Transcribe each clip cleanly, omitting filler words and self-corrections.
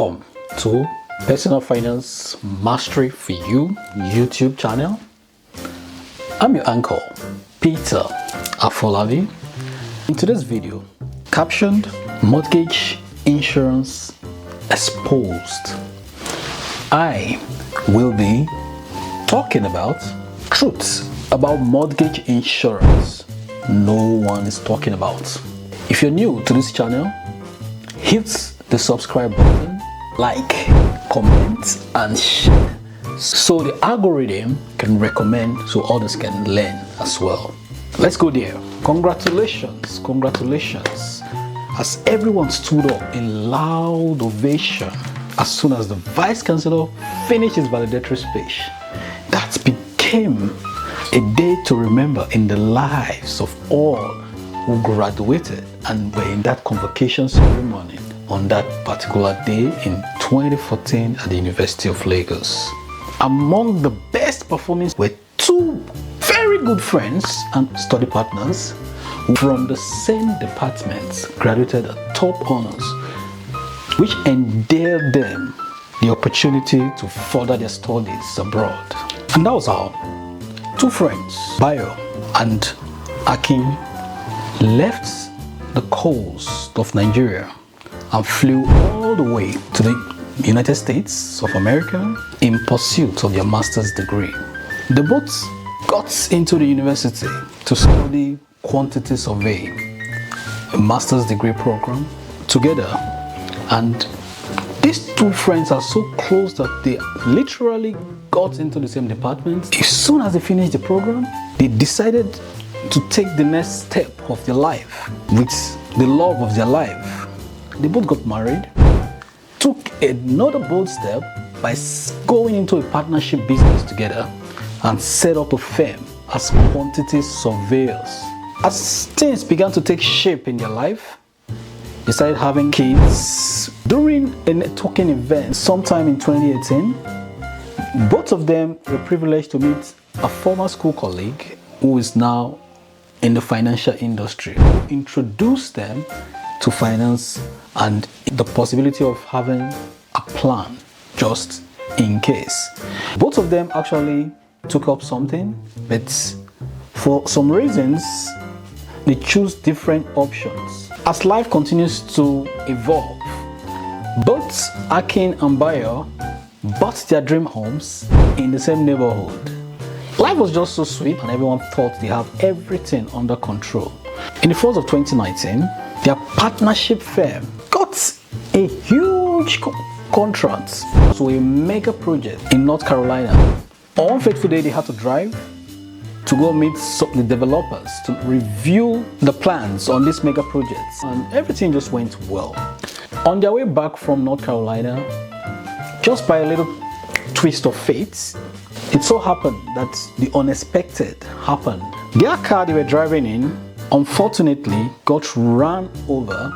Welcome to Personal Finance Mastery for You YouTube channel. I'm your uncle, Peter Afolabi. In today's video, captioned Mortgage Insurance Exposed, I will be talking about truths about mortgage insurance no one is talking about. If you're new to this channel, hit the subscribe button, like, comment, and share so the algorithm can recommend so others can learn as well. Let's go there. Congratulations, as everyone stood up in loud ovation as soon as the Vice Chancellor finished his valedictory speech. That became a day to remember in the lives of all who graduated and were in that convocation ceremony on that particular day in 2014 at the University of Lagos. Among the best performers were two very good friends and study partners who from the same department graduated at top honors, which endeared them the opportunity to further their studies abroad. And that was how two friends, Bayo and Akin, left the coast of Nigeria and flew all the way to the United States of America in pursuit of their master's degree. They both got into the university to study quantity surveying, a master's degree program together, and these two friends are so close that they literally got into the same department. As soon as they finished the program, they decided to take the next step of their life with the love of their life. They both got married, took another bold step by going into a partnership business together and set up a firm as quantity surveyors. As things began to take shape in their life, they started having kids. During a networking event sometime in 2018, both of them were privileged to meet a former school colleague who is now in the financial industry, who introduced them to finance and the possibility of having a plan just in case. Both of them actually took up something, but for some reasons they choose different options. As life continues to evolve, both Akin and Bayo bought their dream homes in the same neighborhood. Life was just so sweet and everyone thought they have everything under control. In the fall of 2019, their partnership firm got a huge contract to a mega project in North Carolina. On one fateful day, they had to drive to go meet the developers to review the plans on this mega project, and everything just went well. On their way back from North Carolina, just by a little twist of fate, it so happened that the unexpected happened. Their car they were driving in unfortunately got run over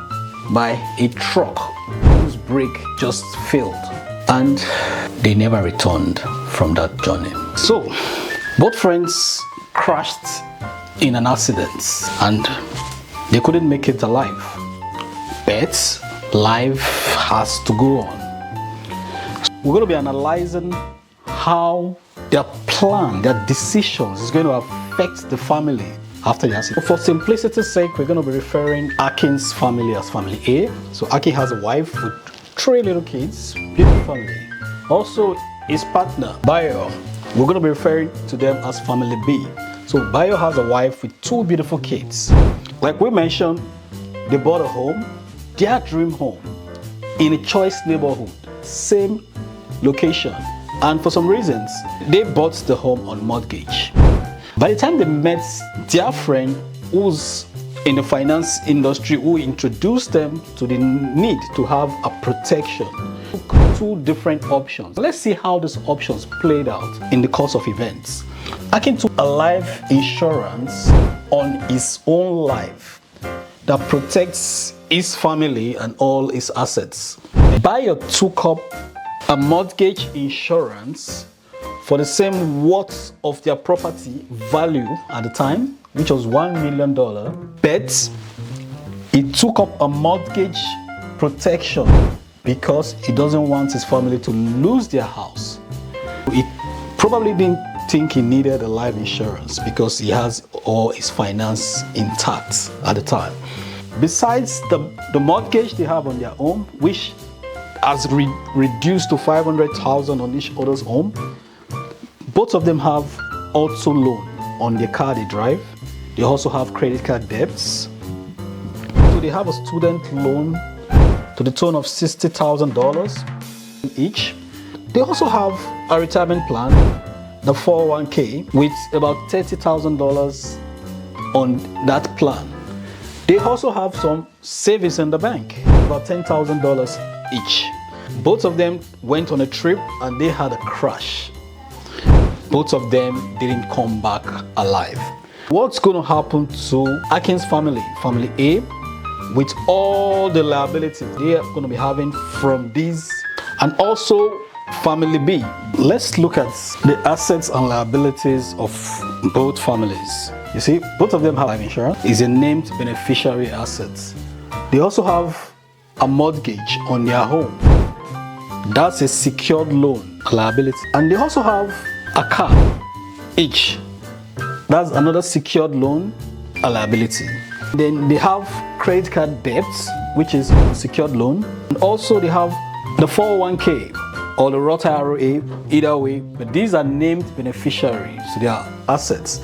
by a truck whose brake just failed, and they never returned from that journey. So both friends crashed in an accident and they couldn't make it alive, but life has to go on. We're going to be analyzing how their plan, their decisions is going to affect the family after the accident. For simplicity's sake, we're going to be referring Akin's family as family A. So Akin has a wife with 3 little kids, beautiful family. Also his partner, Bayo, we're going to be referring to them as family B. So Bayo has a wife with 2 beautiful kids. Like we mentioned, they bought a home, their dream home, in a choice neighborhood, same location. And for some reasons, they bought the home on mortgage. By the time they met their friend who's in the finance industry, who introduced them to the need to have a protection, 2 different options. Let's see how these options played out in the course of events. Akin took a life insurance on his own life that protects his family and all his assets. Bayo took up a mortgage insurance for the same worth of their property value at the time, which was $1 million, but he took up a mortgage protection because he doesn't want his family to lose their house. He probably didn't think he needed a life insurance because he has all his finance intact at the time. Besides the mortgage they have on their home, which has reduced to $500,000 on each other's home, both of them have auto loan on the car they drive. They also have credit card debts. So they have a student loan to the tune of $60,000 each. They also have a retirement plan, the 401k, with about $30,000 on that plan. They also have some savings in the bank, about $10,000 each. Both of them went on a trip and they had a crash. Both of them didn't come back alive. What's going to happen to Akin's family, family A, with all the liabilities they are going to be having from these, and also family B? Let's look at the assets and liabilities of both families. You see, both of them have life insurance. It's a named beneficiary asset. They also have a mortgage on their home. That's a secured loan liability. And they also have a car each. That's another secured loan, a liability. Then they have credit card debts, which is a secured loan. And also they have the 401k or the Roth IRA, either way, but these are named beneficiaries, so they are assets.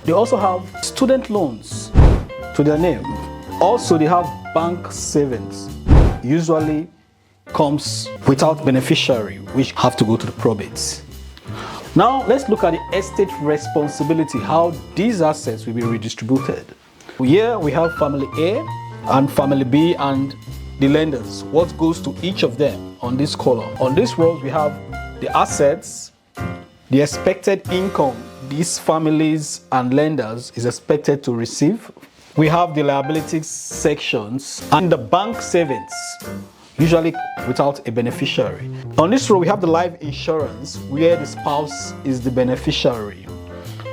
They also have student loans to their name. Also, they have bank savings. Usually comes without beneficiary, which have to go to the probate. Now, let's look at the estate responsibility, how these assets will be redistributed. Here we have family A and family B and the lenders. What goes to each of them on this column? On this row, we have the assets, the expected income these families and lenders is expected to receive. We have the liabilities sections and the bank savings, usually without a beneficiary. On this row, we have the life insurance, where the spouse is the beneficiary.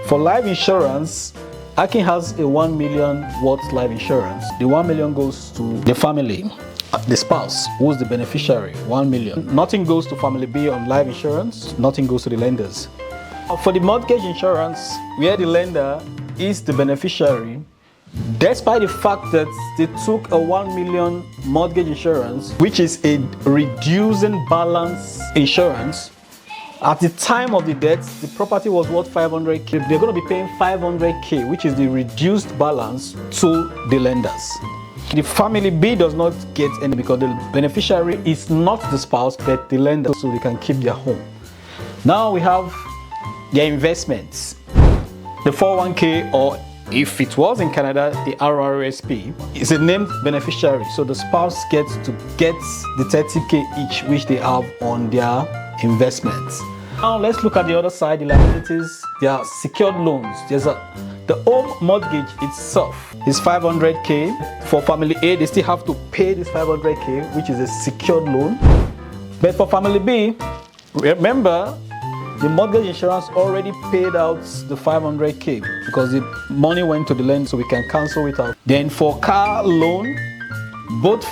For life insurance, Akin has a 1 million worth life insurance. The 1 million goes to the family, the spouse, who is the beneficiary, 1 million. Nothing goes to family B on life insurance, nothing goes to the lenders. For the mortgage insurance, where the lender is the beneficiary, despite the fact that they took a 1 million mortgage insurance, which is a reducing balance insurance, at the time of the death, the property was worth 500k. They're going to be paying 500k, which is the reduced balance, to the lenders. The family B does not get any because the beneficiary is not the spouse but the lender, so they can keep their home. Now we have their investments. The 401k, or if it was in Canada, the RRSP, is a named beneficiary. So the spouse gets to get the 30k each, which they have on their investments. Now let's look at the other side, the liabilities. There are secured loans. The home mortgage itself is 500k. For family A, they still have to pay this 500k, which is a secured loan. But for family B, remember, the mortgage insurance already paid out the 500k because the money went to the lender, so we can cancel it out. Then for car loan, both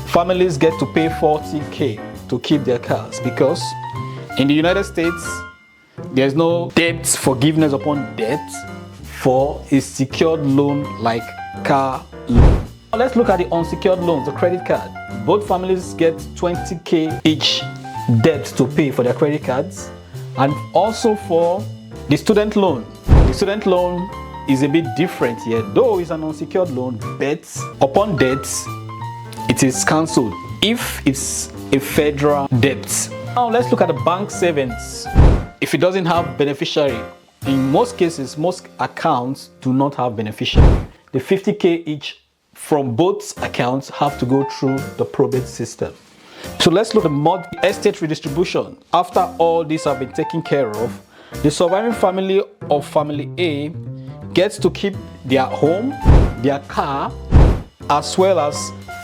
families get to pay 40k to keep their cars, because in the United States, there's no debt forgiveness upon debt for a secured loan like car loan. Now let's look at the unsecured loans, the credit card. Both families get 20k each debt to pay for their credit cards. And also for the student loan. The student loan is a bit different here, though it's an unsecured loan, but upon debt, it is cancelled if it's a federal debt. Now let's look at the bank savings. If it doesn't have beneficiary, in most cases, most accounts do not have beneficiary. The 50k each from both accounts have to go through the probate system. So let's look at the estate redistribution. After all these have been taken care of, the surviving family of family A gets to keep their home, their car, as well as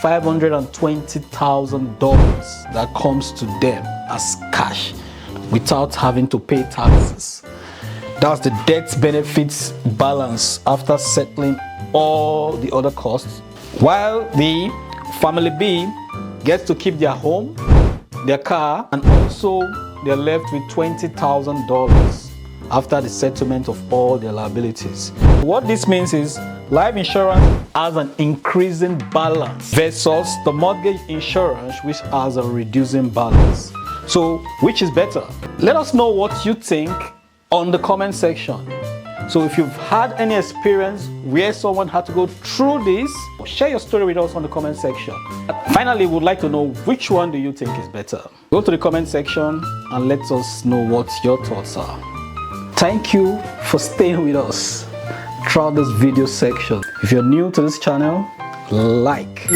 $520,000 that comes to them as cash without having to pay taxes. That's the debt benefits balance after settling all the other costs. While the family B gets to keep their home, their car, and also they're left with $20,000 after the settlement of all their liabilities. What this means is life insurance has an increasing balance versus the mortgage insurance, which has a reducing balance. So which is better? Let us know what you think on the comment section. So if you've had any experience where someone had to go through this, share your story with us on the comment section. Finally, we'd like to know which one do you think is better. Go to the comment section and let us know what your thoughts are. Thank you for staying with us throughout this video section. If you're new to this channel, like,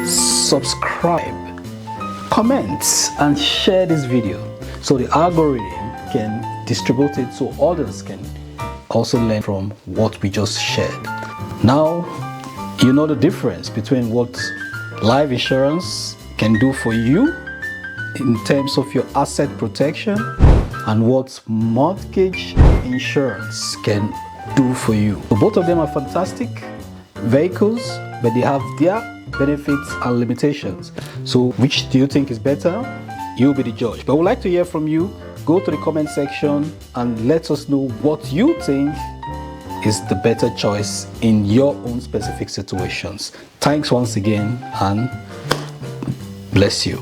subscribe, comment, and share this video so the algorithm can distribute it so others can also learn from what we just shared. Now you know the difference between what life insurance can do for you in terms of your asset protection and what mortgage insurance can do for you. So both of them are fantastic vehicles, but they have their benefits and limitations. So which do you think is better? You'll be the judge. But we'd like to hear from you. Go to the comment section and let us know what you think is the better choice in your own specific situations. Thanks once again and bless you.